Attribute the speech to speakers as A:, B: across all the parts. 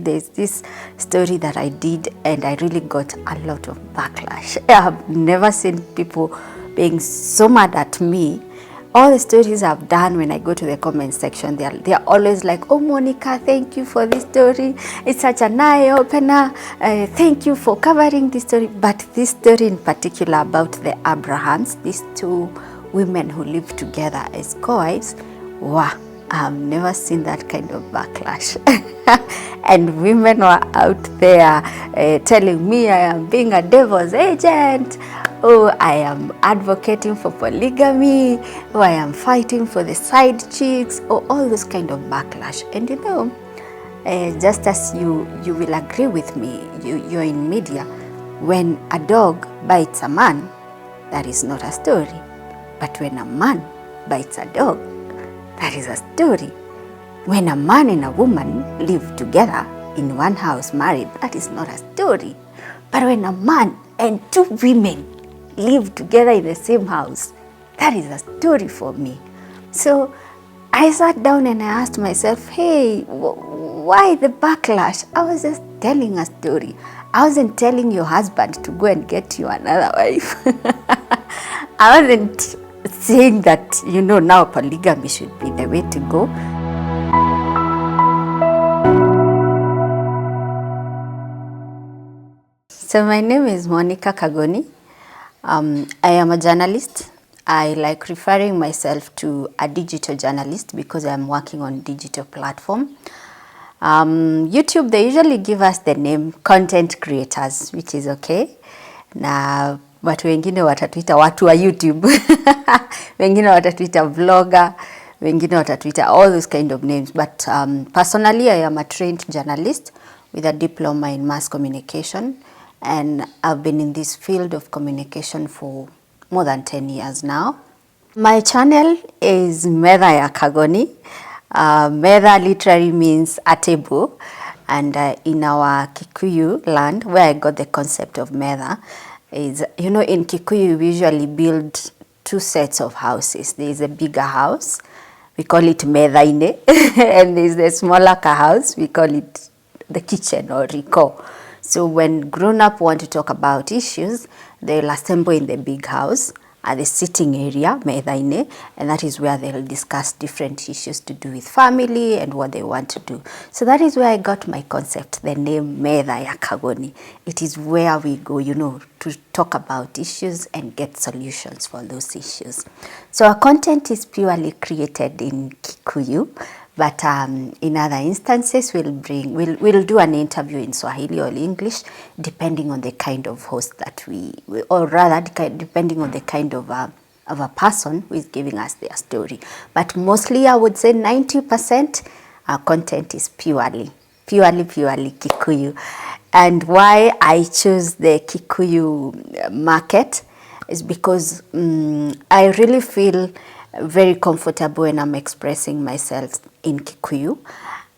A: There's this story that I did and I really got a lot of backlash. I have never seen people being so mad at me. All the stories I've done, when I go to the comment section, they're always like, "Oh, Monica, thank you for this story. It's such an eye-opener. Thank you for covering this story." But this story in particular about the Abrahams, these two women who live together as co-wives, wow, I've never seen that kind of backlash. And women were out there telling me I am being a devil's agent. Oh, I am advocating for polygamy. Oh, I am fighting for the side chicks. Oh, all this kind of backlash. And you know, just as you will agree with me, you're in media, when a dog bites a man, that is not a story. But when a man bites a dog, that is a story. When a man and a woman live together in one house married, that is not a story. But when a man and two women live together in the same house, that is a story for me. So I sat down and I asked myself, hey, why the backlash? I was just telling a story. I wasn't telling your husband to go and get you another wife. I wasn't saying that, you know, now polygamy should be the way to go. So my name is Monica Kagoni. I am a journalist. I like referring myself to a digital journalist because I'm working on digital platform. YouTube, they usually give us the name content creators, which is okay. Na watu wengine watatuita watu wa YouTube. Wengine watatuita vlogger. Wengine watatuita all those kind of names. But personally, I am a trained journalist with a diploma in mass communication. And I've been in this field of communication for more than 10 years now. My channel is Metha ya Kagoni. Metha literally means a table. And in our Kikuyu land, where I got the concept of Metha, is, you know, in Kikuyu we usually build two sets of houses. There is a bigger house, we call it Methaine, and there is the smaller house, we call it the kitchen or riko. So when grown-up want to talk about issues, they'll assemble in the big house at the sitting area, Methaine, and that is where they'll discuss different issues to do with family and what they want to do. So that is where I got my concept, the name Metha ya Kagoni. It is where we go, you know, to talk about issues and get solutions for those issues. So our content is purely created in Kikuyu, but in other instances, we'll do an interview in Swahili or English, depending on the kind of host that or rather, depending on the kind of a person who is giving us their story. But mostly, I would say 90% our content is purely Kikuyu. And why I choose the Kikuyu market is because I really feel very comfortable when I'm expressing myself in Kikuyu.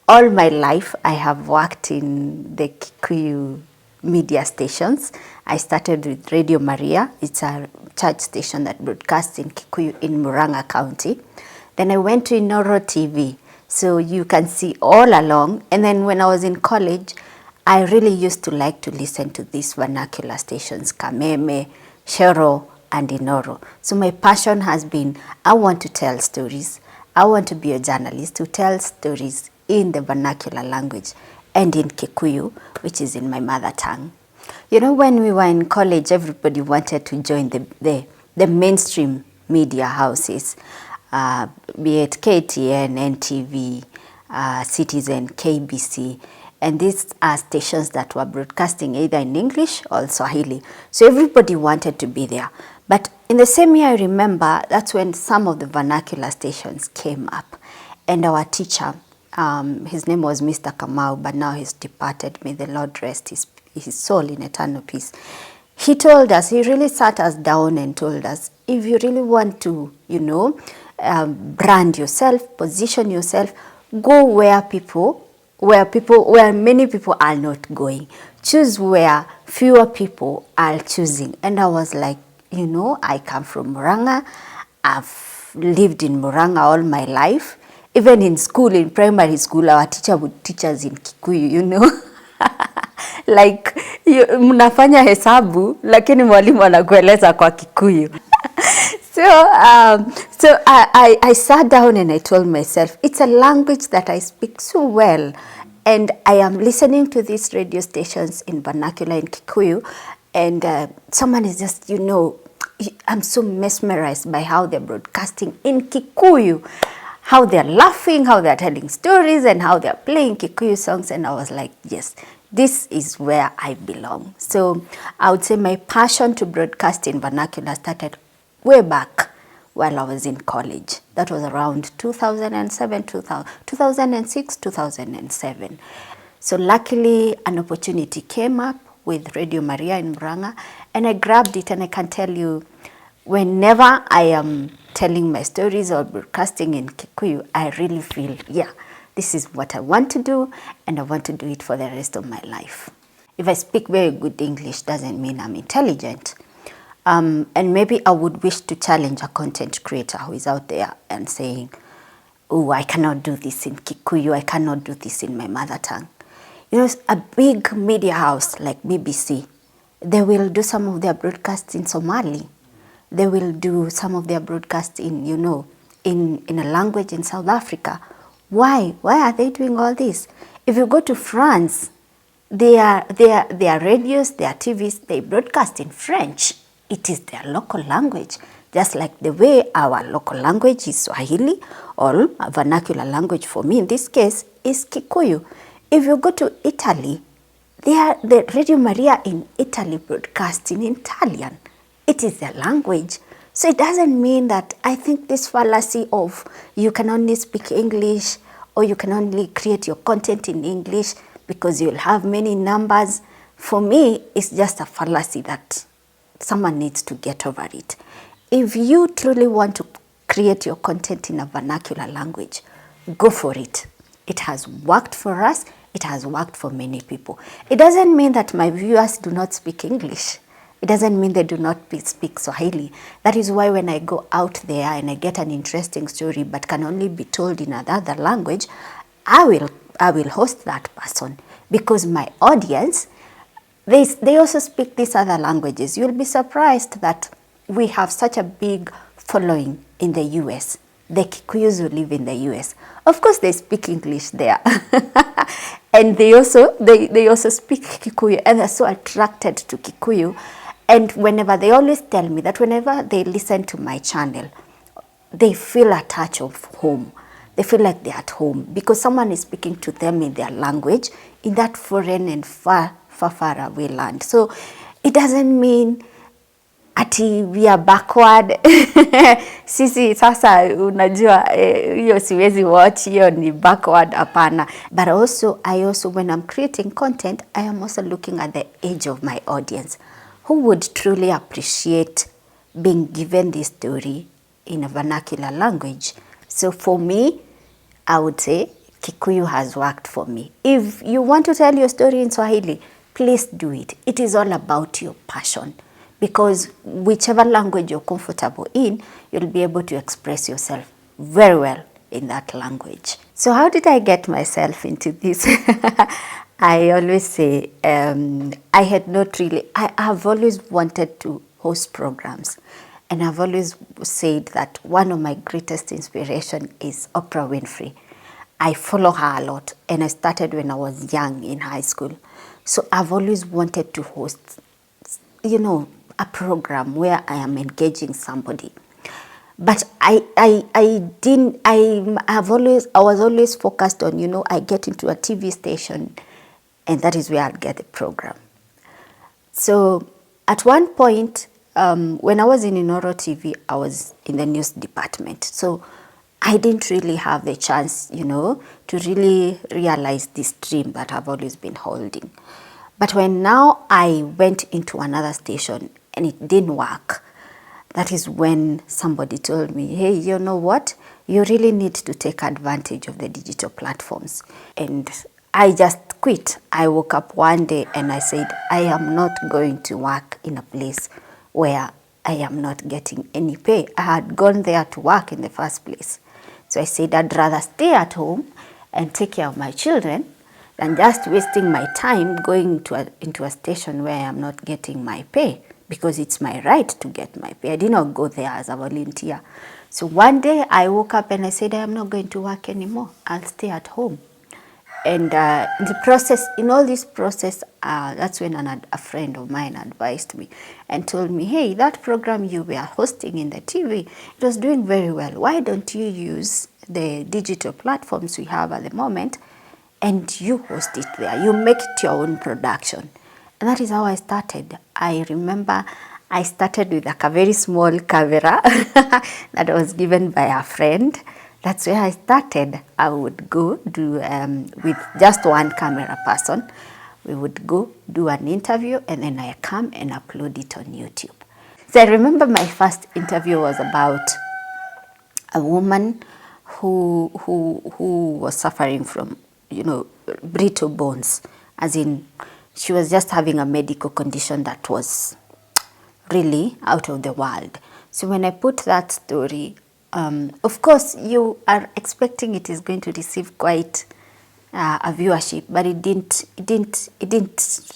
A: All my life, I have worked in the Kikuyu media stations. I started with Radio Maria. It's a church station that broadcasts in Kikuyu in Murang'a County. Then I went to Inoro TV. So you can see all along. And then when I was in college, I really used to like to listen to these vernacular stations, Kameme, Shero, and Inoro. So my passion has been, I want to tell stories. I want to be a journalist who tells stories in the vernacular language and in Kikuyu, which is in my mother tongue. You know, when we were in college, everybody wanted to join the mainstream media houses, be it KTN, NTV, Citizen, KBC. And these are stations that were broadcasting either in English or Swahili. So everybody wanted to be there. But in the same year, I remember, that's when some of the vernacular stations came up. And our teacher, his name was Mr. Kamau, but now he's departed. May the Lord rest his soul in eternal peace. He told us, he really sat us down and told us, if you really want to, you know, brand yourself, position yourself, go where many people are not going. Choose where fewer people are choosing. And I was like, you know, I come from Murang'a. I've lived in Murang'a all my life. Even in school, in primary school, our teacher would teach us in Kikuyu, you know. Like, mnafanya hesabu, lakini mwalimu anakueleza kwa Kikuyu. So I sat down and I told myself, it's a language that I speak so well. And I am listening to these radio stations in vernacular in Kikuyu. And someone is just, you know, I'm so mesmerized by how they're broadcasting in Kikuyu, how they're laughing, how they're telling stories, and how they're playing Kikuyu songs. And I was like, yes, this is where I belong. So I would say my passion to broadcast in vernacular started way back while I was in college. That was around 2007, 2006, 2007. So luckily an opportunity came up with Radio Maria in Murang'a, and I grabbed it, and I can tell you, whenever I am telling my stories or broadcasting in Kikuyu, I really feel, yeah, this is what I want to do, and I want to do it for the rest of my life. If I speak very good English, doesn't mean I'm intelligent. And maybe I would wish to challenge a content creator who is out there and saying, oh, I cannot do this in Kikuyu, I cannot do this in my mother tongue. You know, a big media house like BBC, they will do some of their broadcasts in Somali. They will do some of their broadcasts in, you know, in a language in South Africa. Why? Why are they doing all this? If you go to France, their radios, their TVs, they broadcast in French. It is their local language, just like the way our local language is Swahili, or a vernacular language for me in this case is Kikuyu. If you go to Italy, the Radio Maria in Italy broadcasts in Italian. It is their language. So it doesn't mean that I think this fallacy of you can only speak English or you can only create your content in English because you'll have many numbers. For me, it's just a fallacy that someone needs to get over it. If you truly want to create your content in a vernacular language, go for it. It has worked for us. It has worked for many people. It doesn't mean that my viewers do not speak English. It doesn't mean they do not speak Swahili. That is why when I go out there and I get an interesting story but can only be told in another language, I will host that person, because my audience, they also speak these other languages. You'll be surprised that we have such a big following in the US. The Kikuyus who live in the US. Of course, they speak English there. And they also speak Kikuyu, and they're so attracted to Kikuyu. And whenever they always tell me that whenever they listen to my channel, they feel a touch of home. They feel like they're at home because someone is speaking to them in their language in that foreign and far away land. So it doesn't mean ati we are backward. Sisi sasa unajua hiyo siwezi watch, hiyo ni backward, apana. But I also when I'm creating content, I am also looking at the age of my audience, who would truly appreciate being given this story in a vernacular language. So for me, I would say Kikuyu has worked for me. If you want to tell your story in Swahili, please do it. It is all about your passion. Because whichever language you're comfortable in, you'll be able to express yourself very well in that language. So how did I get myself into this? I always say I have always wanted to host programs. And I've always said that one of my greatest inspiration is Oprah Winfrey. I follow her a lot, and I started when I was young in high school. So I've always wanted to host, you know, a program where I am engaging somebody. But I was always focused on, you know, I get into a TV station and that is where I'll get the program. So at one point, when I was in Inoro TV, I was in the news department. So I didn't really have the chance, you know, to really realize this dream that I've always been holding. But when now I went into another station and it didn't work, that is when somebody told me, hey, you know what? You really need to take advantage of the digital platforms. And I just quit. I woke up one day and I said, I am not going to work in a place where I am not getting any pay. I had gone there to work in the first place. So I said, I'd rather stay at home and take care of my children than just wasting my time going into a station where I'm not getting my pay, because it's my right to get my pay. I did not go there as a volunteer. So one day I woke up and I said, I'm not going to work anymore. I'll stay at home. And in all this process, that's when a friend of mine advised me and told me, hey, that program you were hosting in the TV, it was doing very well. Why don't you use the digital platforms we have at the moment and you host it there? You make it your own production. And that is how I started. I remember I started with like a very small camera that was given by a friend. That's where I started. I would go do, with just one camera person, we would go do an interview and then I come and upload it on YouTube. So I remember my first interview was about a woman who was suffering from, brittle bones, as in she was just having a medical condition that was really out of the world. So when I put that story, of course you are expecting it is going to receive quite a viewership, but it didn't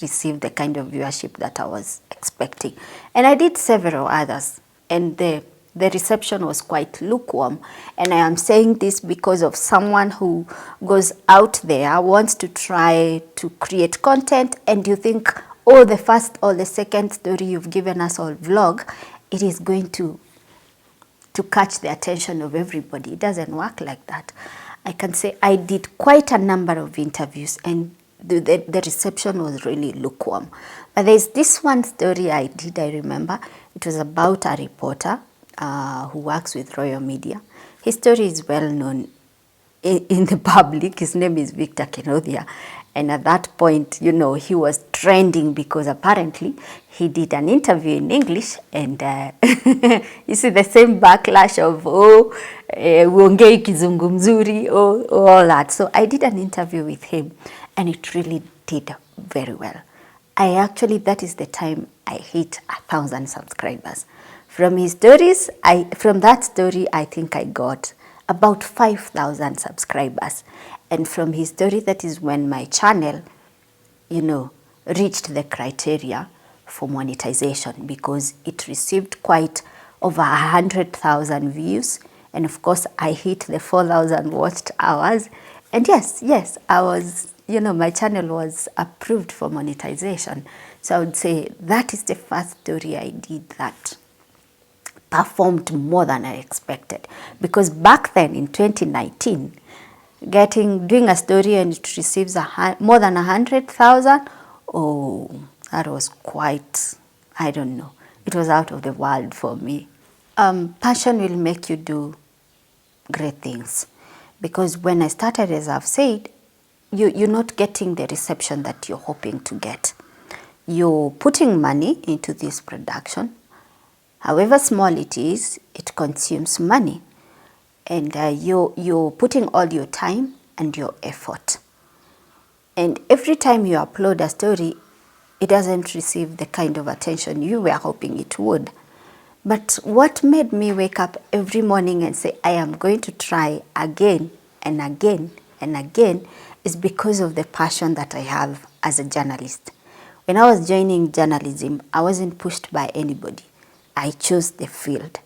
A: receive the kind of viewership that I was expecting. And I did several others, and the reception was quite lukewarm. And I am saying this because of someone who goes out there, wants to try to create content, and you think, oh, the first or the second story you've given us, or vlog, it is going to catch the attention of everybody. It doesn't work like that. I can say I did quite a number of interviews and the reception was really lukewarm. But there's this one story I did, I remember. It was about a reporter who works with Royal Media. His story is well known in the public. His name is Victor Kenodia. And at that point, he was trending because apparently he did an interview in English, and you see the same backlash of, uongei kizungu mzuri, all that. So I did an interview with him and it really did very well. That is the time I hit 1,000 subscribers. From that story, I think I got about 5,000 subscribers. And from his story, that is when my channel, reached the criteria for monetization, because it received quite over 100,000 views. And of course, I hit the 4,000 watched hours. And yes, I was, my channel was approved for monetization. So I would say that is the first story I did that performed more than I expected. Because back then in 2019, doing a story and it receives more than 100,000, that was quite, I don't know, it was out of the world for me. Passion will make you do great things, because when I started, as I've said, you're not getting the reception that you're hoping to get. You're putting money into this production. However small it is, it consumes money. And you're putting all your time and your effort. And every time you upload a story, it doesn't receive the kind of attention you were hoping it would. But what made me wake up every morning and say, I am going to try again and again and again, is because of the passion that I have as a journalist. When I was joining journalism, I wasn't pushed by anybody. I chose the field.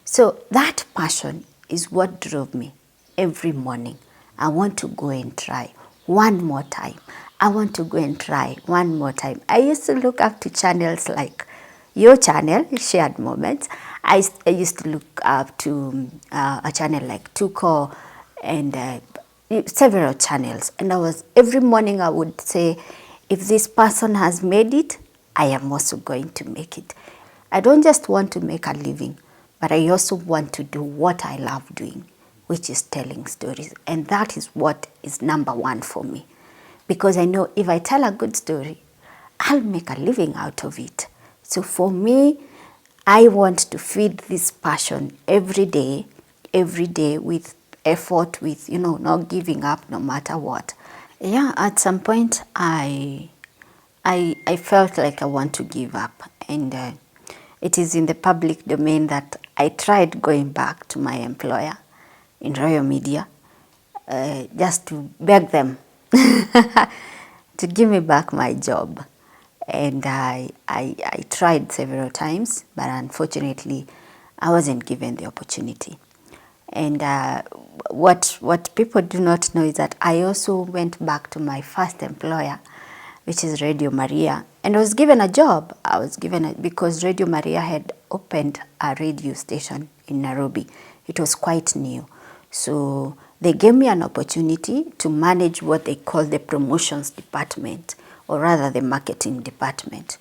A: So that passion is what drove me every morning. I want to go and try one more time. I want to go and try one more time. I used to look up to channels like your channel, Shared Moments. I used to look up to a channel like Tuko and several channels. And every morning I would say, if this person has made it, I am also going to make it. I don't just want to make a living, but I also want to do what I love doing, which is telling stories. And that is what is number one for me. Because I know if I tell a good story, I'll make a living out of it. So for me, I want to feed this passion every day with effort, with, not giving up no matter what. Yeah, at some point, I felt like I want to give up. And it is in the public domain that I tried going back to my employer. in Royal Media, just to beg them to give me back my job. And I tried several times, but unfortunately, I wasn't given the opportunity. And what people do not know is that I also went back to my first employer, which is Radio Maria, and I was given a job. I was given because Radio Maria had opened a radio station in Nairobi. It was quite new. So they gave me an opportunity to manage what they call the promotions department, or rather the marketing department.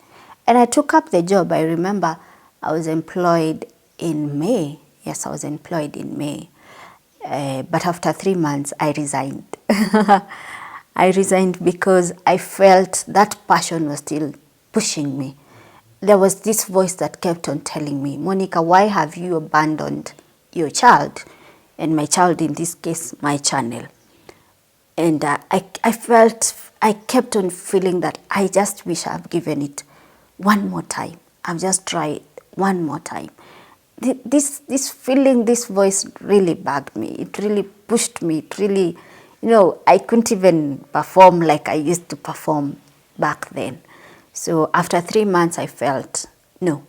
A: And I took up the job. I remember I was employed in May. Yes, I was employed in May. But after 3 months, I resigned. I resigned because I felt that passion was still pushing me. There was this voice that kept on telling me, Monica, why have you abandoned your child? And my child, in this case, my channel. And I kept on feeling that I just wish I've given it one more time. I've just tried one more time. This feeling, this voice really bugged me. It really pushed me. It really, I couldn't even perform like I used to perform back then. So after 3 months, I felt, no,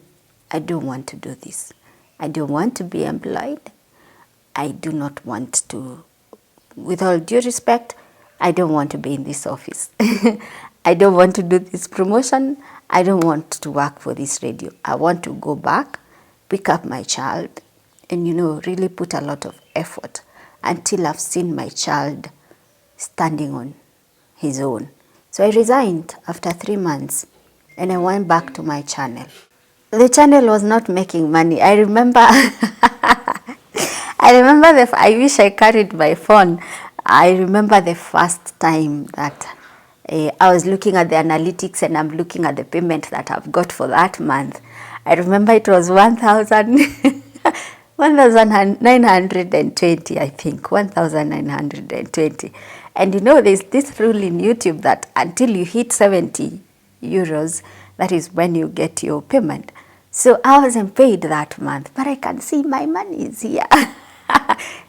A: I don't want to do this. I don't want to be employed. I do not want to, with all due respect, I don't want to be in this office. I don't want to do this promotion. I don't want to work for this radio. I want to go back, pick up my child, and, really put a lot of effort until I've seen my child standing on his own. So I resigned after 3 months, and I went back to my channel. The channel was not making money. I remember I wish I carried my phone. I remember the first time that I was looking at the analytics and I'm looking at the payment that I've got for that month. I remember it was 1,920, I think, 1,920. And there's this rule in YouTube that until you hit 70 euros, that is when you get your payment. So I wasn't paid that month, but I can see my money is here.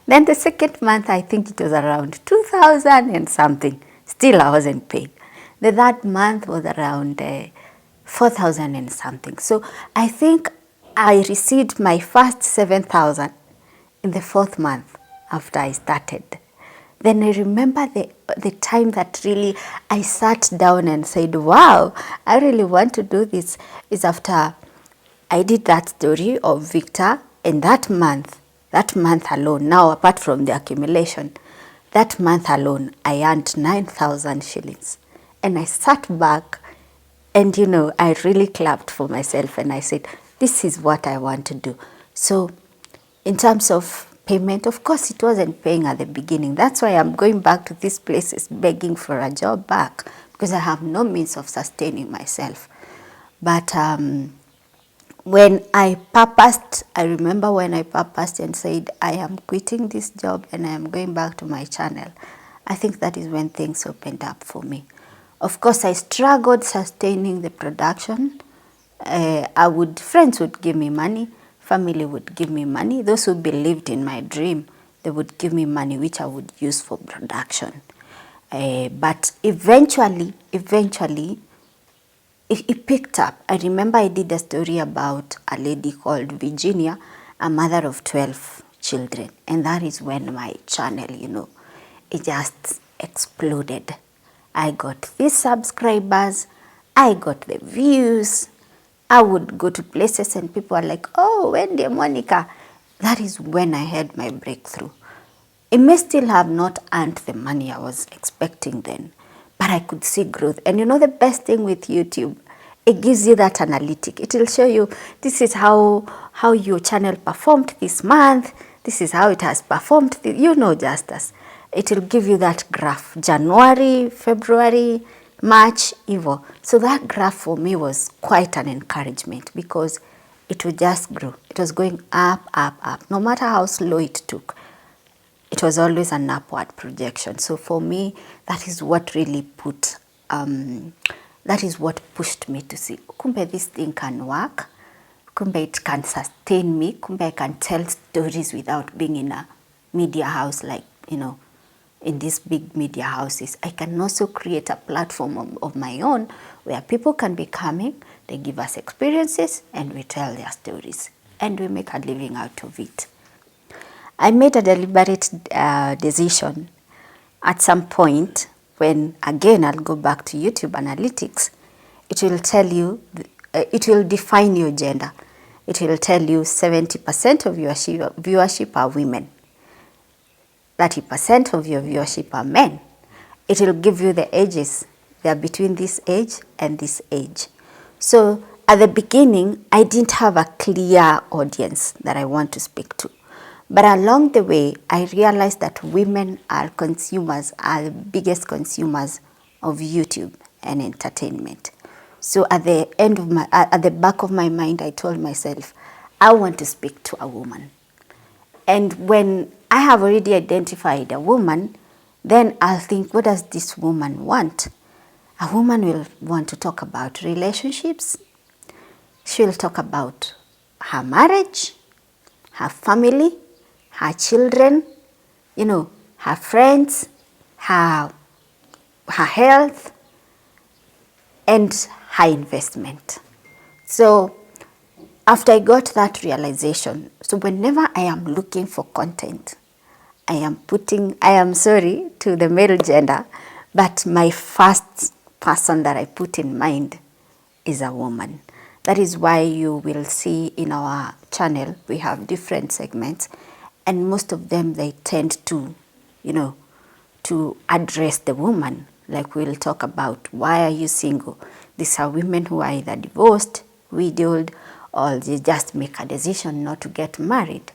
A: Then the second month, I think it was around 2,000 and something. Still, I wasn't paid. The third month was around 4,000 and something. So I think I received my first 7,000 in the fourth month after I started. Then I remember the time that really I sat down and said, wow, I really want to do this, is after I did that story of Victor, and that month alone, now apart from the accumulation, that month alone, I earned 9,000 shillings. And I sat back and, I really clapped for myself and I said, this is what I want to do. So in terms of payment, of course, it wasn't paying at the beginning. That's why I'm going back to these places begging for a job back, because I have no means of sustaining myself. But when I purposed, I remember when I purposed and said, I am quitting this job and I am going back to my channel, I think that is when things opened up for me. Of course, I struggled sustaining the production. Friends would give me money, family would give me money. Those who believed in my dream, they would give me money, which I would use for production. But eventually, it picked up. I remember I did a story about a lady called Virginia, a mother of 12 children. And that is when my channel, it just exploded. I got these subscribers, I got the views. I would go to places and people are like, oh, Wendy, Monica. That is when I had my breakthrough. It may still have not earned the money I was expecting then, but I could see growth. And the best thing with YouTube, it gives you that analytic. It will show you, this is how your channel performed this month. This is how it has performed. Justus. It will give you that graph. January, February, March, April. So that graph for me was quite an encouragement because it would just grow. It was going up, up, up. No matter how slow it took, it was always an upward projection. So for me, that is what really that is what pushed me to see, kumbe this thing can work, kumbe it can sustain me, kumbe I can tell stories without being in a media house like, in these big media houses. I can also create a platform of my own where people can be coming, they give us experiences, and we tell their stories, and we make a living out of it. I made a deliberate decision at some point when, again, I'll go back to YouTube analytics. It will tell you, it will define your gender. It will tell you 70% of your viewership are women. 30% of your viewership are men. It will give you the ages. They are between this age and this age. So at the beginning, I didn't have a clear audience that I want to speak to. But along the way, I realized that women are the biggest consumers of YouTube and entertainment. So at the back of my mind, I told myself, I want to speak to a woman. And when I have already identified a woman, then I'll think, what does this woman want? A woman will want to talk about relationships. She'll talk about her marriage, her family, her children, her friends, her health, and her investment. So after I got that realization, so whenever I am looking for content, I am sorry to the male gender, but my first person that I put in mind is a woman. That is why you will see in our channel, we have different segments, and most of them, they tend to, to address the woman. Like we'll talk about, why are you single? These are women who are either divorced, widowed, or they just make a decision not to get married.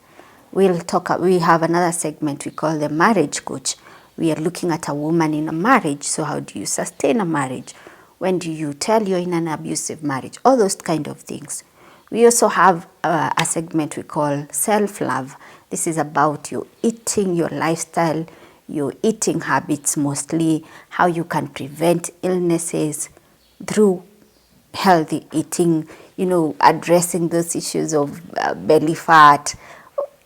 A: We have another segment we call the marriage coach. We are looking at a woman in a marriage. So how do you sustain a marriage? When do you tell you're in an abusive marriage? All those kind of things. We also have a segment we call self-love. This is about your eating, your lifestyle, your eating habits mostly, how you can prevent illnesses through healthy eating, addressing those issues of belly fat,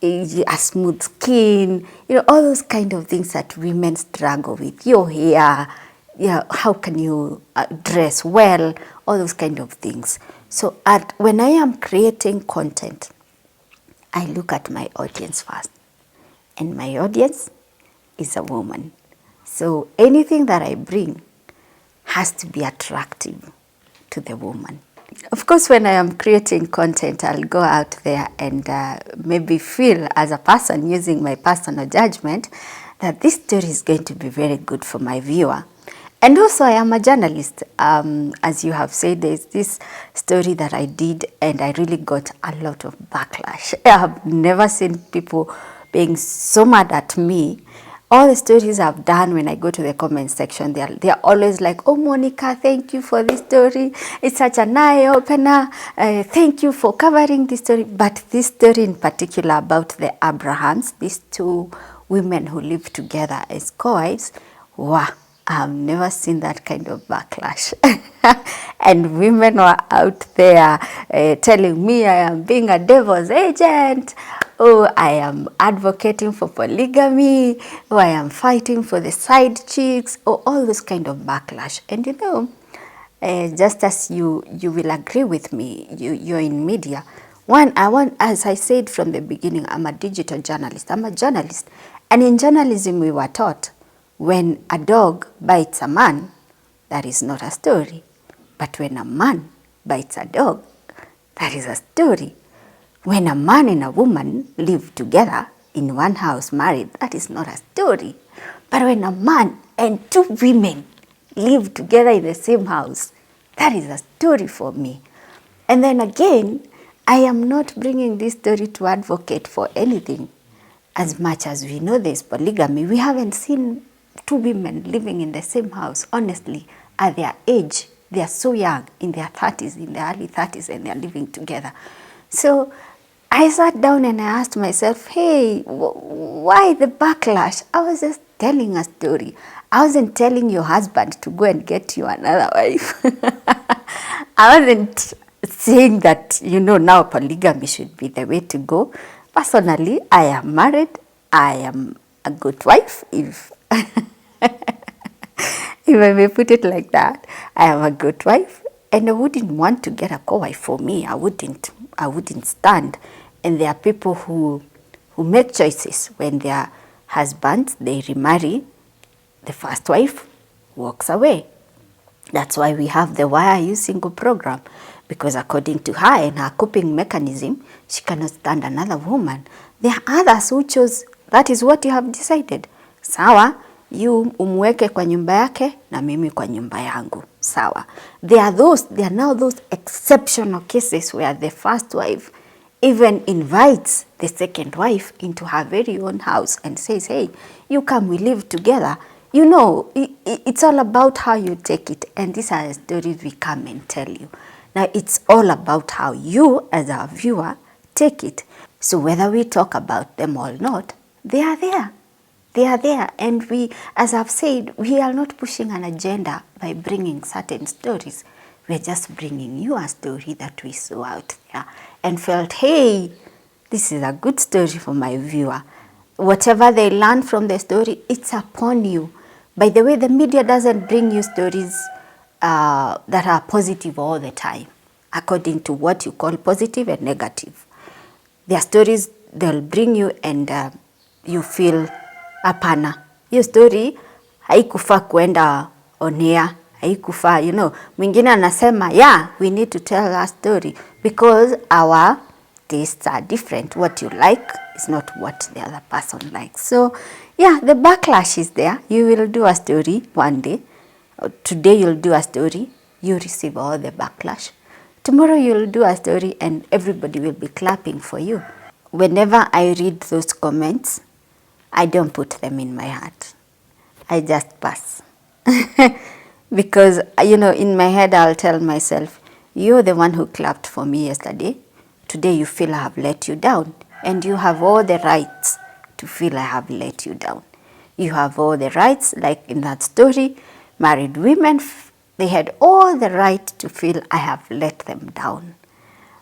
A: a smooth skin, all those kind of things that women struggle with. Your hair, how can you dress well, all those kind of things. So when I am creating content, I look at my audience first. And my audience is a woman. So anything that I bring has to be attractive to the woman. Of course, when I am creating content, I'll go out there and maybe feel as a person, using my personal judgment, that this story is going to be very good for my viewer. And also, I am a journalist. As you have said, there's this story that I did, and I really got a lot of backlash. I have never seen people being so mad at me. All the stories I've done, when I go to the comment section, they're always like, oh, Monica, thank you for this story. It's such an eye-opener. Thank you for covering this story. But this story in particular about the Abrahams, these two women who live together as co-wives, wow, I've never seen that kind of backlash. And women were out there telling me I am being a devil's agent. Oh, I am advocating for polygamy. Oh, I am fighting for the side chicks. Oh, all this kind of backlash. And just as you will agree with me, you're in media. As I said from the beginning, I'm a digital journalist. I'm a journalist. And in journalism, we were taught when a dog bites a man, that is not a story. But when a man bites a dog, that is a story. When a man and a woman live together in one house married, that is not a story. But when a man and two women live together in the same house, that is a story for me. And then again, I am not bringing this story to advocate for anything. As much as we know there's polygamy, we haven't seen two women living in the same house, honestly, at their age. They are so young, in their 30s, in their early 30s, and they are living together. So I sat down and I asked myself, hey, why the backlash? I was just telling a story. I wasn't telling your husband to go and get you another wife. I wasn't saying that, now polygamy should be the way to go. Personally, I am married. I am a good wife, if if I may put it like that. I am a good wife, and I wouldn't want to get a co-wife for me. I wouldn't stand. And there are people who make choices when their husbands, they remarry, the first wife walks away. That's why we have the Why Are You Single program, because according to her and her coping mechanism, she cannot stand another woman. There are others who chose, that is what you have decided. Sawa, you umweke kwa nyumba yake na mimi kwa nyumba yangu. Sawa. There are now those exceptional cases where the first wife even invites the second wife into her very own house and says, hey, you come, we live together. You know, it's all about how you take it. And these are the stories we come and tell you. Now, it's all about how you, as our viewer, take it. So whether we talk about them or not, they are there. They are there. And we, as I've said, we are not pushing an agenda by bringing certain stories. We're just bringing you a story that we saw out there and felt, hey, this is a good story for my viewer. Whatever they learn from the story, it's upon you. By the way, the media doesn't bring you stories that are positive all the time, according to what you call positive and negative. There are stories they'll bring you and you feel, hapana, hiyo story haikufaa kuenda on air, haikufaa, you know. Mwingine anasema, yeah, we need to tell our story because our tastes are different. What you like is not what the other person likes. So, yeah, the backlash is there. You will do a story one day. Today you'll do a story, you receive all the backlash. Tomorrow you'll do a story and everybody will be clapping for you. Whenever I read those comments, I don't put them in my heart. I just pass. Because, you know, in my head I'll tell myself, you're the one who clapped for me yesterday. Today you feel I have let you down. And you have all the rights to feel I have let you down. You have all the rights, like in that story, married women, they had all the right to feel I have let them down.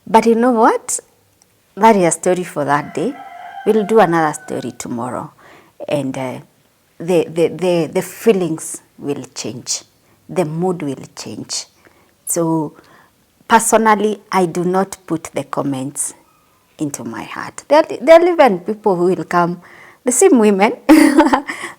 A: But you know what? That is a story for that day. We'll do another story tomorrow. And the feelings will change. The mood will change. So personally, I do not put the comments into my heart. There are even people who will come, the same women,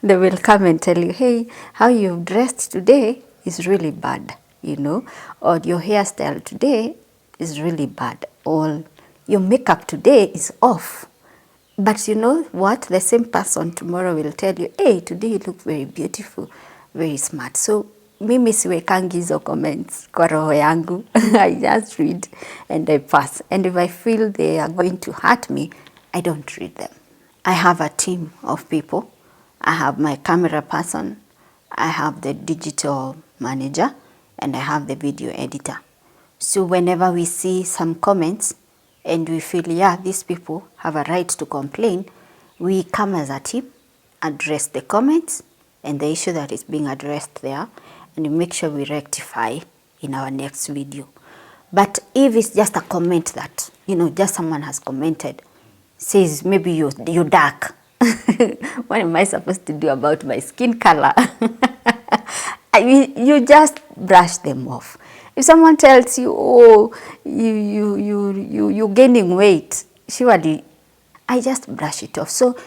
A: they will come and tell you, hey, how you've dressed today is really bad, you know, or your hairstyle today is really bad, or your makeup today is off. But you know what? The same person tomorrow will tell you, hey, today you look very beautiful, very smart. So mimi siwekangi hizo comments kwa roho yangu. I just read and I pass. And if I feel they are going to hurt me, I don't read them. I have a team of people. I have my camera person, I have the digital manager, and I have the video editor. So whenever we see some comments and we feel, yeah, these people have a right to complain, we come as a team, address the comments and the issue that is being addressed there, and we make sure we rectify in our next video. But if it's just a comment that, you know, just someone has commented, says maybe you're dark. What am I supposed to do about my skin color? I mean, you just brush them off. If someone tells you, oh, you're gaining weight, surely I just brush it off. So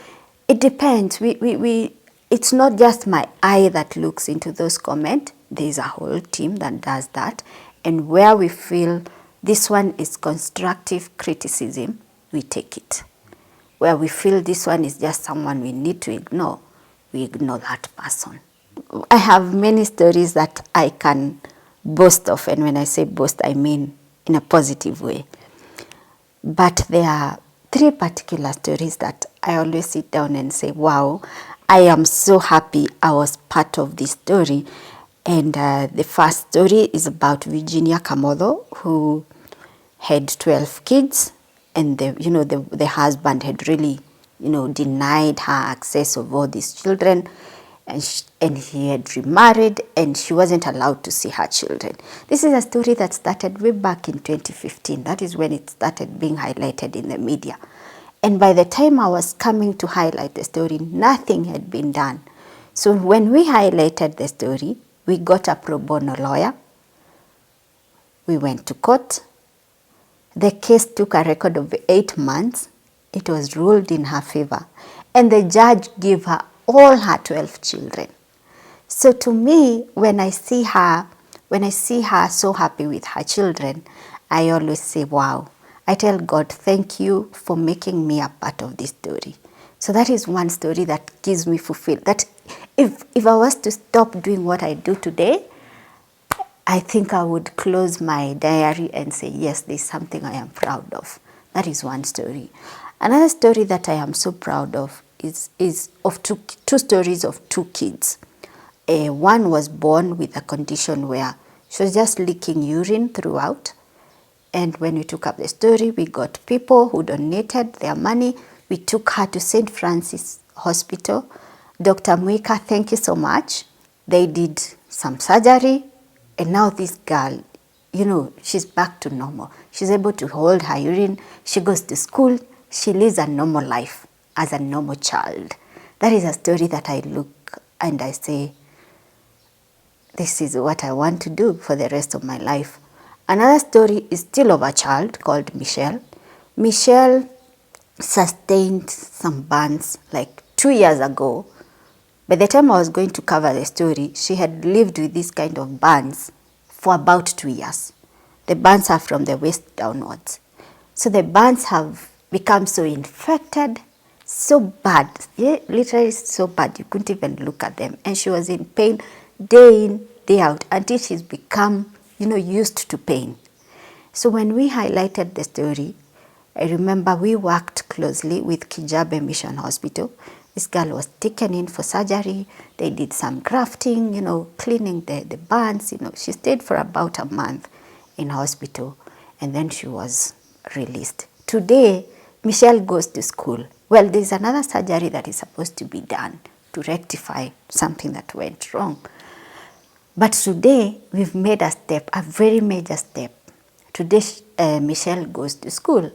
A: it depends. It's not just my eye that looks into those comments. There's a whole team that does that. And where we feel this one is constructive criticism, we take it. Where we feel this one is just someone we need to ignore, we ignore that person. I have many stories that I can boast of, and when I say boast, I mean in a positive way. But there are 3 particular stories that I always sit down and say, wow, I am so happy I was part of this story. And the first story is about Virginia Kamodo, who had 12 kids, and the husband had really, denied her access of all these children, and he had remarried, and she wasn't allowed to see her children. This is a story that started way back in 2015. That is when it started being highlighted in the media. And by the time I was coming to highlight the story, nothing had been done. So when we highlighted the story, we got a pro bono lawyer. We went to court. The case took a record of 8 months. It was ruled in her favor. And the judge gave her all her 12 children. So to me, when I see her so happy with her children, I always say, wow. I tell God, thank you for making me a part of this story. So that is one story that gives me fulfilled. That if I was to stop doing what I do today, I think I would close my diary and say, yes, there's something I am proud of. That is one story. Another story that I am so proud of is of two stories of two kids. One was born with a condition where she was just leaking urine throughout. And when we took up the story, we got people who donated their money. We took her to St. Francis Hospital. Dr. Mwika, thank you so much. They did some surgery. And now this girl, she's back to normal. She's able to hold her urine. She goes to school. She lives a normal life as a normal child. That is a story that I look and I say, this is what I want to do for the rest of my life. Another story is still of a child called Michelle. Michelle sustained some burns like 2 years ago. By the time I was going to cover the story, she had lived with this kind of burns for about 2 years. The burns are from the waist downwards. So the burns have become so infected, so bad, literally so bad, you couldn't even look at them. And she was in pain day in, day out, until she's become used to pain. So when we highlighted the story, I remember we worked closely with Kijabe Mission Hospital. This girl was taken in for surgery. They did some grafting, cleaning the burns. She stayed for about a month in hospital, and then she was released. Today, Michelle goes to school. Well, there's another surgery that is supposed to be done to rectify something that went wrong. But today, we've made a step, a very major step. Today, Michelle goes to school,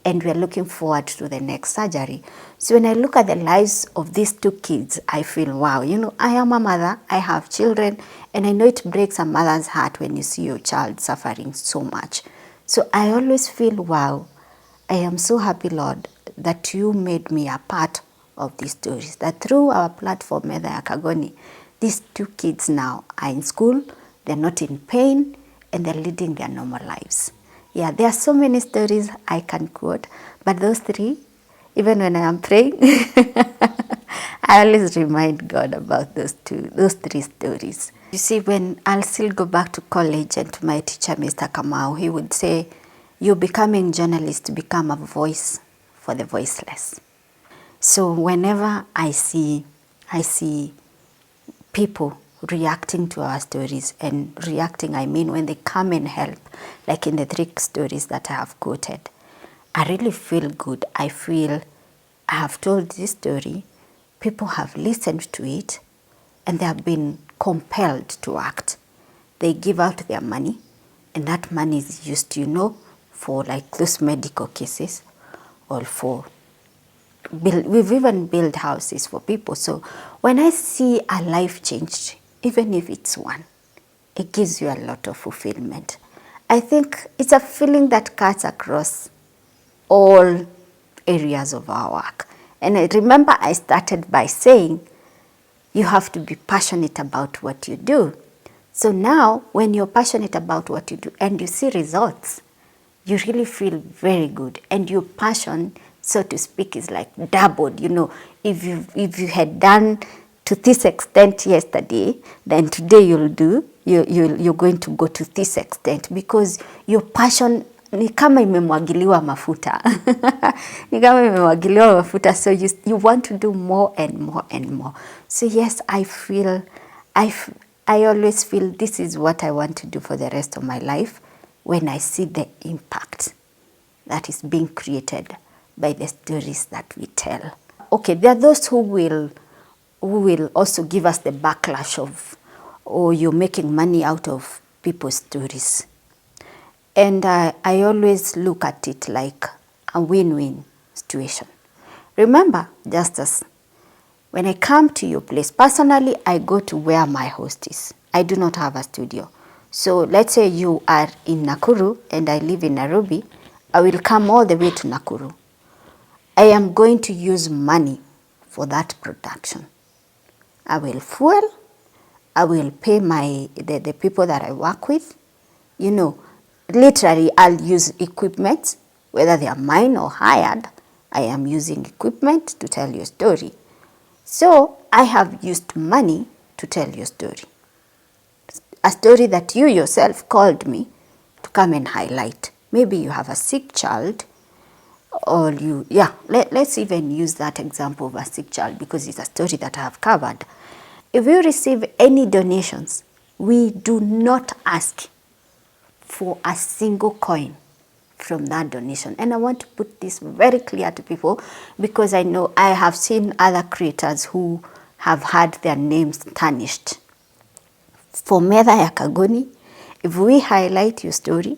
A: and we're looking forward to the next surgery. So when I look at the lives of these two kids, I feel, wow, I am a mother, I have children, and I know it breaks a mother's heart when you see your child suffering so much. So I always feel, wow, I am so happy, Lord, that you made me a part of these stories, that through our platform, Metha Kagoni, these two kids now are in school, they're not in pain, and they're leading their normal lives. Yeah, there are so many stories I can quote, but those three, even when I am praying, I always remind God about those three stories. You see, when I'll still go back to college and to my teacher, Mr. Kamau, he would say, you're becoming journalist to become a voice for the voiceless. So whenever I see people reacting to our stories, and reacting, I mean when they come and help, like in the 3 stories that I have quoted, I really feel good. I feel I have told this story, people have listened to it, and they have been compelled to act. They give out their money, and that money is used, for like those medical cases, or for we've even built houses for people. So when I see a life changed, even if it's one, it gives you a lot of fulfillment. I think it's a feeling that cuts across all areas of our work. And I remember I started by saying, you have to be passionate about what you do. So now, when you're passionate about what you do and you see results, you really feel very good. And your passion, so to speak, is like doubled. If you had done to this extent yesterday, then today you're going to go to this extent, because your passion ni kama imemwagiliwa mafuta. Ni kama imemwagiliwa mafuta, so you want to do more and more and more. So yes, I always feel this is what I want to do for the rest of my life, when I see the impact that is being created by the stories that we tell. Okay, there are those who will also give us the backlash of, you're making money out of people's stories. And I always look at it like a win-win situation. Remember, Justus, when I come to your place, personally, I go to where my host is. I do not have a studio. So let's say you are in Nakuru and I live in Nairobi. I will come all the way to Nakuru. I am going to use money for that production. I will fuel. I will pay the people that I work with. You know, literally, I'll use equipment, whether they are mine or hired. I am using equipment to tell you a story. So I have used money to tell you a story. A story that you yourself called me to come and highlight. Maybe you have a sick child, or let's even use that example of a sick child because it's a story that I have covered. If you receive any donations, we do not ask for a single coin from that donation. And I want to put this very clear to people because I know I have seen other creators who have had their names tarnished. For Metha ya Kagoni, if we highlight your story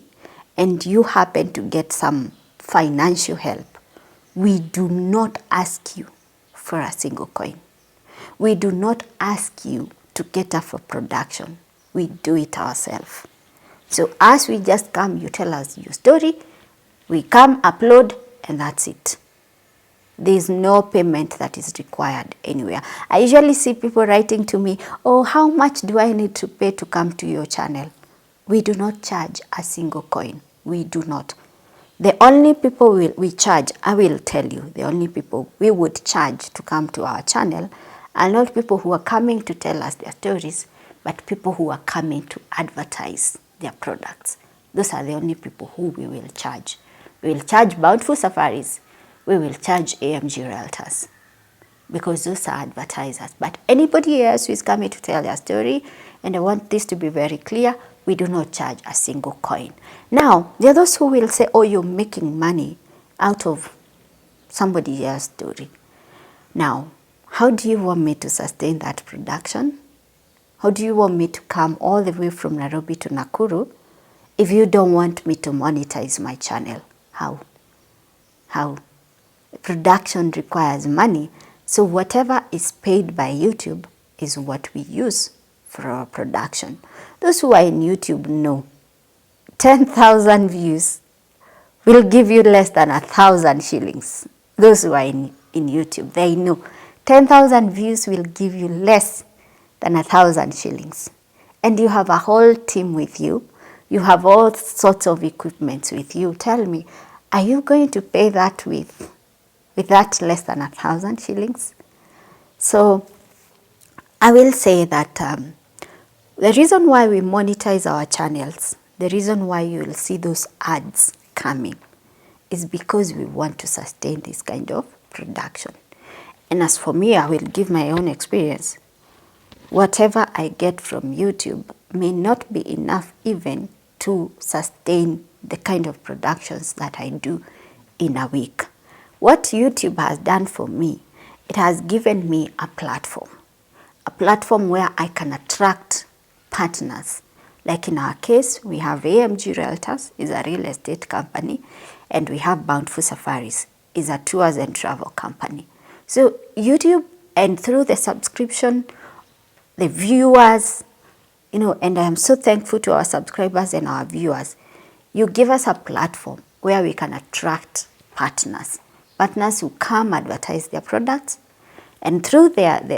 A: and you happen to get some financial help, we do not ask you for a single coin. We do not ask you to cater for production. We do it ourselves. So as we just come, you tell us your story, we come, upload, and that's it. There is no payment that is required anywhere. I usually see people writing to me, oh, how much do I need to pay to come to your channel? We do not charge a single coin. We do not. The only people we charge, I will tell you, the only people we would charge to come to our channel are not people who are coming to tell us their stories, but people who are coming to advertise their products. Those are the only people who we will charge. We will charge Bountiful Safaris. We will charge AMG Realtors because those are advertisers. But anybody else who is coming to tell their story, and I want this to be very clear, we do not charge a single coin. Now, there are those who will say, oh, you're making money out of somebody else's story. Now, how do you want me to sustain that production? How do you want me to come all the way from Nairobi to Nakuru if you don't want me to monetize my channel? How? Production requires money, so whatever is paid by YouTube is what we use for our production. Those who are in YouTube know 10,000 views will give you less than 1,000 shillings. Those who are in YouTube, they know 10,000 views will give you less than 1,000 shillings. And you have a whole team with you. You have all sorts of equipment with you. Tell me, are you going to pay that with that less than 1,000 shillings? So I will say that the reason why we monetize our channels, the reason why you will see those ads coming is because we want to sustain this kind of production. And as for me, I will give my own experience. Whatever I get from YouTube may not be enough even to sustain the kind of productions that I do in a week. What YouTube has done for me, it has given me a platform where I can attract partners. Like in our case, we have AMG Realtors, is a real estate company, and we have Bountiful Safaris, is a tours and travel company. So YouTube, and through the subscription, the viewers, and I am so thankful to our subscribers and our viewers. You give us a platform where we can attract partners who come advertise their products, and through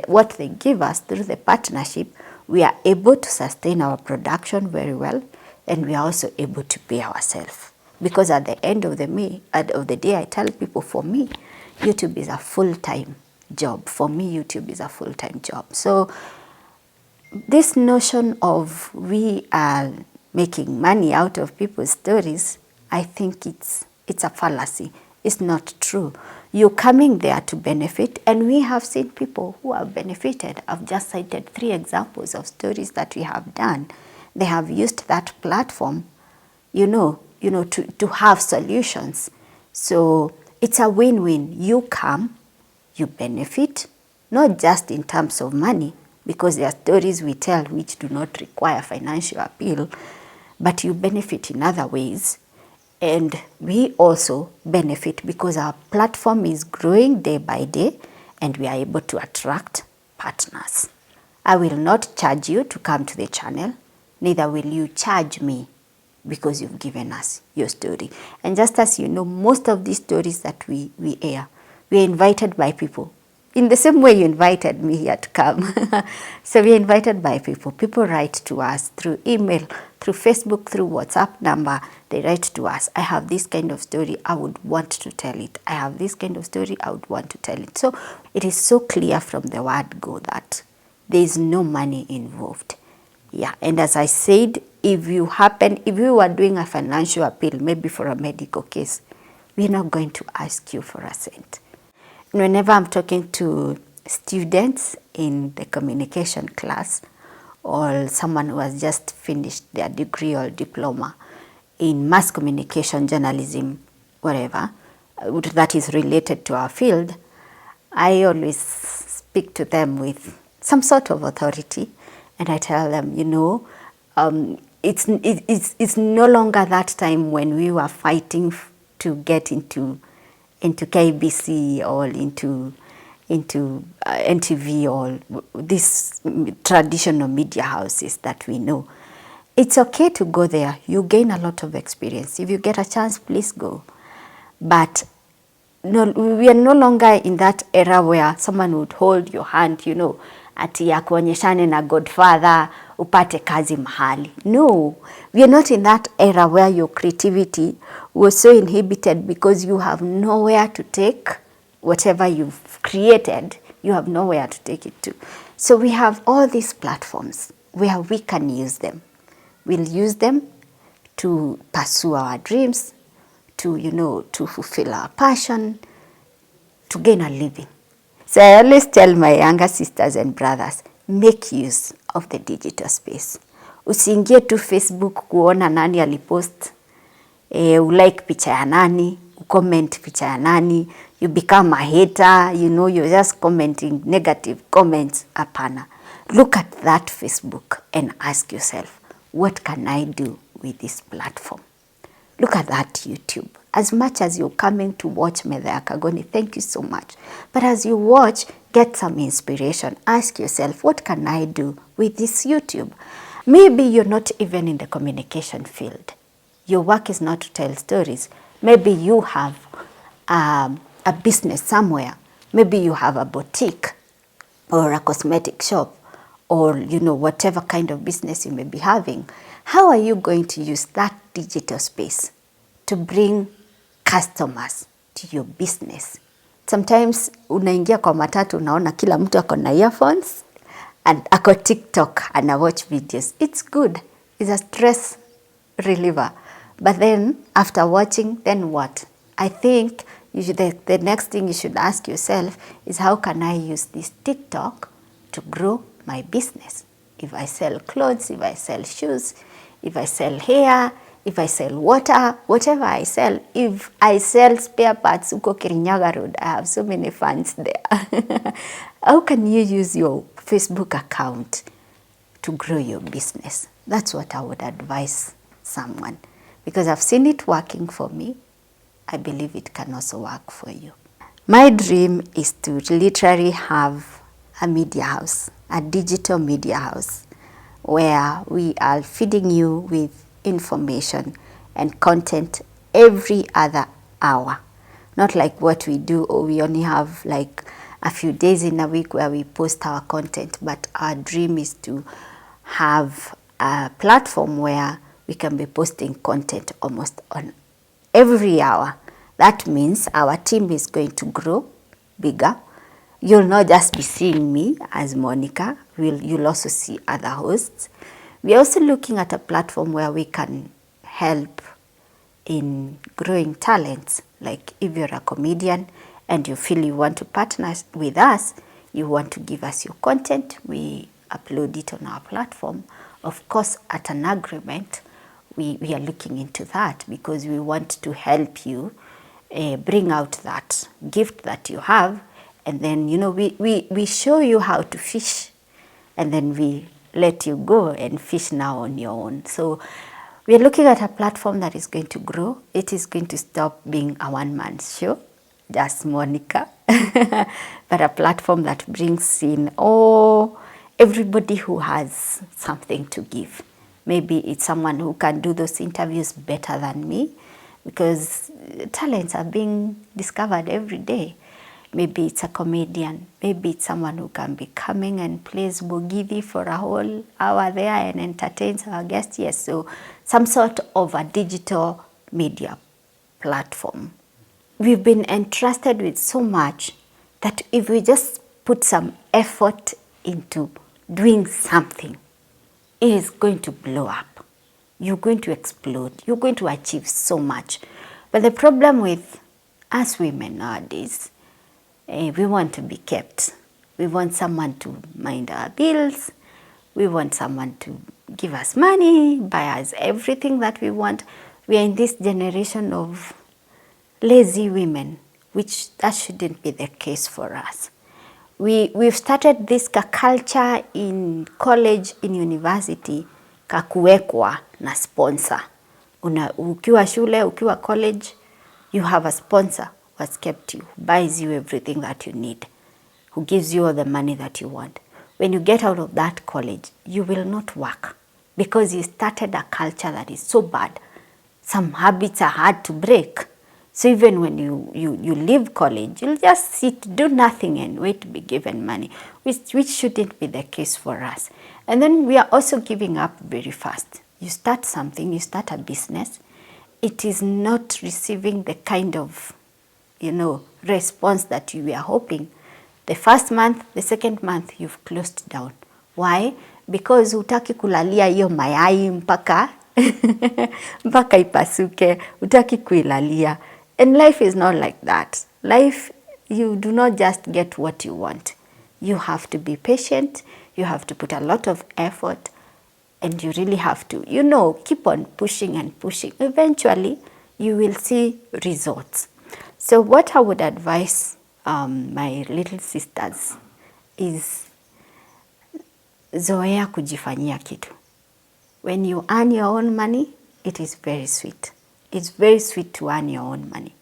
A: what they give us, through the partnership, we are able to sustain our production very well, and we are also able to pay ourselves. Because at the end of the day, I tell people, for me, YouTube is a full-time job. For me, YouTube is a full-time job. So this notion of we are making money out of people's stories, I think it's a fallacy. It's not true. You're coming there to benefit, and we have seen people who have benefited. I've just cited 3 examples of stories that we have done. They have used that platform, to have solutions. So it's a win-win. You come, you benefit, not just in terms of money, because there are stories we tell which do not require financial appeal, but you benefit in other ways. And we also benefit because our platform is growing day by day and we are able to attract partners. I will not charge you to come to the channel, neither will you charge me because you've given us your story. And just as you know, most of these stories that we air, we are invited by people. In the same way you invited me here to come. So we are invited by people. People write to us through email, through Facebook, through WhatsApp number. They write to us, I have this kind of story, I would want to tell it. I have this kind of story, I would want to tell it. So it is so clear from the word go that there is no money involved. Yeah, and as I said, if you were doing a financial appeal, maybe for a medical case, we're not going to ask you for a cent. Whenever I'm talking to students in the communication class or someone who has just finished their degree or diploma in mass communication, journalism, whatever, that is related to our field, I always speak to them with some sort of authority. And I tell them, you know, it's no longer that time when we were fighting to get into KBC or into NTV or these traditional media houses that we know. It's okay to go there. You gain a lot of experience. If you get a chance, please go. But no, we are no longer in that era where someone would hold your hand, you know, ati ya kuonyeshane na Godfather upate kazi mahali. No, we are not in that era where your creativity was so inhibited because you have nowhere to take whatever you've created. You have nowhere to take it to. So we have all these platforms where we can use them. We'll use them to pursue our dreams, to, you know, to fulfill our passion, to gain a living. So I always tell my younger sisters and brothers, make use of the digital space. Usiingie tu Facebook kuona nani alipost, ulike picha ya nani, ucomment picha ya nani, you become a hater, you know, you're just commenting negative comments. Apana. Look at that Facebook and ask yourself, what can I do with this platform? Look at that YouTube. As much as you're coming to watch Metha Kagoni, thank you so much. But as you watch, get some inspiration. Ask yourself, what can I do with this YouTube? Maybe you're not even in the communication field. Your work is not to tell stories. Maybe you have a business somewhere. Maybe you have a boutique or a cosmetic shop or, you know, whatever kind of business you may be having. How are you going to use that digital space to bring customers to your business? Sometimes unaingia kwa matatu unaona kila mtu ako na earphones and ako TikTok and watch videos. It's good. It's a stress reliever. But then after watching, then what? I think the next thing you should ask yourself is, how can I use this TikTok to grow my business? If I sell clothes, if I sell shoes, if I sell hair, if I sell water, whatever I sell, if I sell spare parts, uko Kirinyaga Road, I have so many fans there. How can you use your Facebook account to grow your business? That's what I would advise someone. Because I've seen it working for me, I believe it can also work for you. My dream is to literally have a media house, a digital media house, where we are feeding you with information and content every other hour. Not like what we do, or we only have like a few days in a week where we post our content, but our dream is to have a platform where we can be posting content almost on every hour. That means our team is going to grow bigger. You'll not just be seeing me as Monica, you'll also see other hosts. We're also looking at a platform where we can help in growing talents. Like if you're a comedian and you feel you want to partner with us, you want to give us your content, we upload it on our platform. Of course, at an agreement, we are looking into that because we want to help you bring out that gift that you have. And then, you know, we show you how to fish, and then we let you go and fish now on your own. So We are looking at a platform that is going to grow. It is going to stop being a one-man show, just Monica, but a platform that brings in everybody who has something to give. Maybe it's someone who can do those interviews better than me, because talents are being discovered every day. Maybe it's a comedian. Maybe it's someone who can be coming and plays bogidi for a whole hour there and entertains our guests. Yes, so some sort of a digital media platform. We've been entrusted with so much that if we just put some effort into doing something, it is going to blow up. You're going to explode. You're going to achieve so much. But the problem with us women nowadays, we want to be kept. We want someone to mind our bills. We want someone to give us money, buy us everything that we want. We are in this generation of lazy women, which that shouldn't be the case for us. We've started this culture in college, in university, kakuwekwa na sponsor. Ukiwa shule, ukiwa college, you have a sponsor who has kept you, who buys you everything that you need, who gives you all the money that you want. When you get out of that college, you will not work because you started a culture that is so bad. Some habits are hard to break. So even when you leave college, you'll just sit, do nothing and wait to be given money, which shouldn't be the case for us. And then we are also giving up very fast. You start something, you start a business, it is not receiving the kind of, response that you were hoping. The first month, the second month, you've closed down. Why? Because hutaki kulalia hiyo mayai mpaka ipasuke, hutaki kuilalia. And life is not like that. Life, you do not just get what you want. You have to be patient, you have to put a lot of effort, and you really have to, keep on pushing and pushing. Eventually, you will see results. So what I would advise my little sisters is zoea kujifanyia kitu. When you earn your own money, it is very sweet. It's very sweet to earn your own money.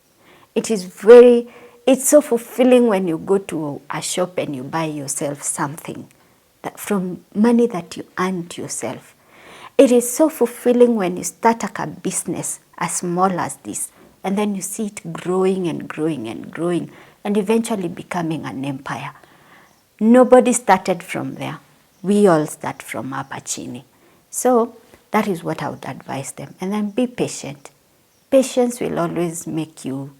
A: It's so fulfilling when you go to a shop and you buy yourself something that from money that you earned yourself. It is so fulfilling when you start a business as small as this, and then you see it growing and growing and growing, and eventually becoming an empire. Nobody started from there. We all start from hapa chini. So that is what I would advise them. And then be patient. Patience will always make you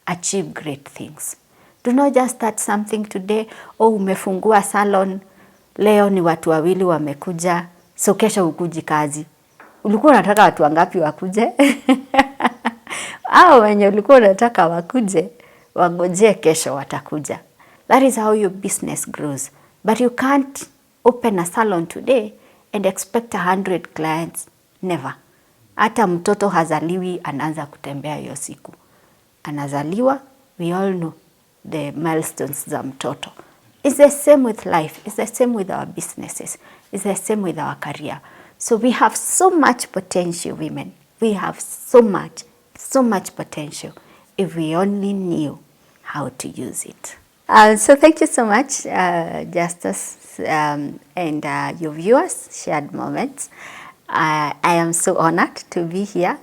A: achieve great things. Do not just start something today. Umefungua salon, leo ni watu wawili wamekuja, so kesho ukuji kazi. Ulikuwa unataka watu wangapi wakuje? Wenye ulikuwa unataka wakuje, wagoje kesho watakuja. That is how your business grows. But you can't open a salon today and expect 100 clients. Never. Hata mtoto hazaliwi anaanza kutembea hiyo siku. Anazaliwa, we all know the milestones za mtoto. It's the same with life. It's the same with our businesses. It's the same with our career. So we have so much potential, women. We have so much potential if we only knew how to use it. So thank you so much, Justus, and your viewers, Shared Moments. I am so honored to be here,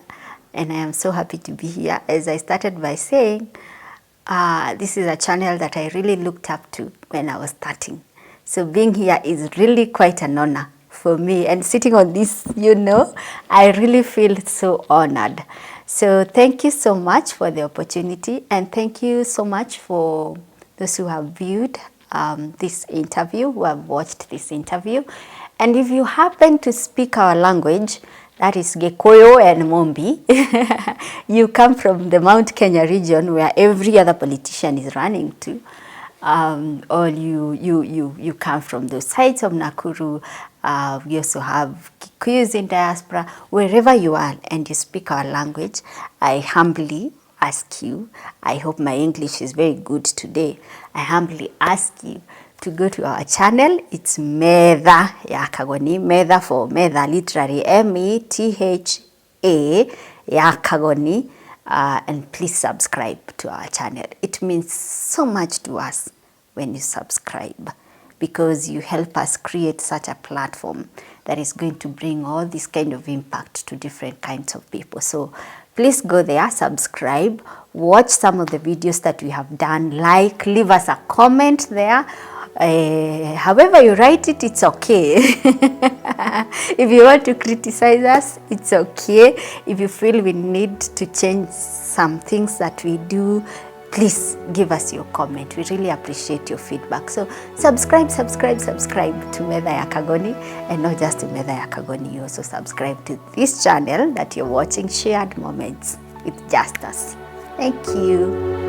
A: and I am so happy to be here. As I started by saying, this is a channel that I really looked up to when I was starting. So being here is really quite an honor for me. And sitting on this, I really feel so honored. So thank you so much for the opportunity. And thank you so much for those who have viewed this interview, who have watched this interview. And if you happen to speak our language, that is Gikuyu and Mombi, you come from the Mount Kenya region where every other politician is running to, or you come from those sides of Nakuru. We also have Kikuyus in diaspora. Wherever you are and you speak our language, I humbly ask you, I hope my English is very good today, I humbly ask you to go to our channel. It's Metha ya Kagoni, Metha for Metha, literally Metha, ya Kagoni, and please subscribe to our channel. It means so much to us when you subscribe, because you help us create such a platform that is going to bring all this kind of impact to different kinds of people. So please go there, subscribe, watch some of the videos that we have done, like, leave us a comment there. However you write it, it's okay. If you want to criticize us, it's okay. If you feel we need to change some things that we do, please give us your comment. We really appreciate your feedback. So subscribe to Metha ya Kagoni, and not just to Metha ya Kagoni, you also subscribe to this channel that you're watching, Shared Moments with Justus. Thank you.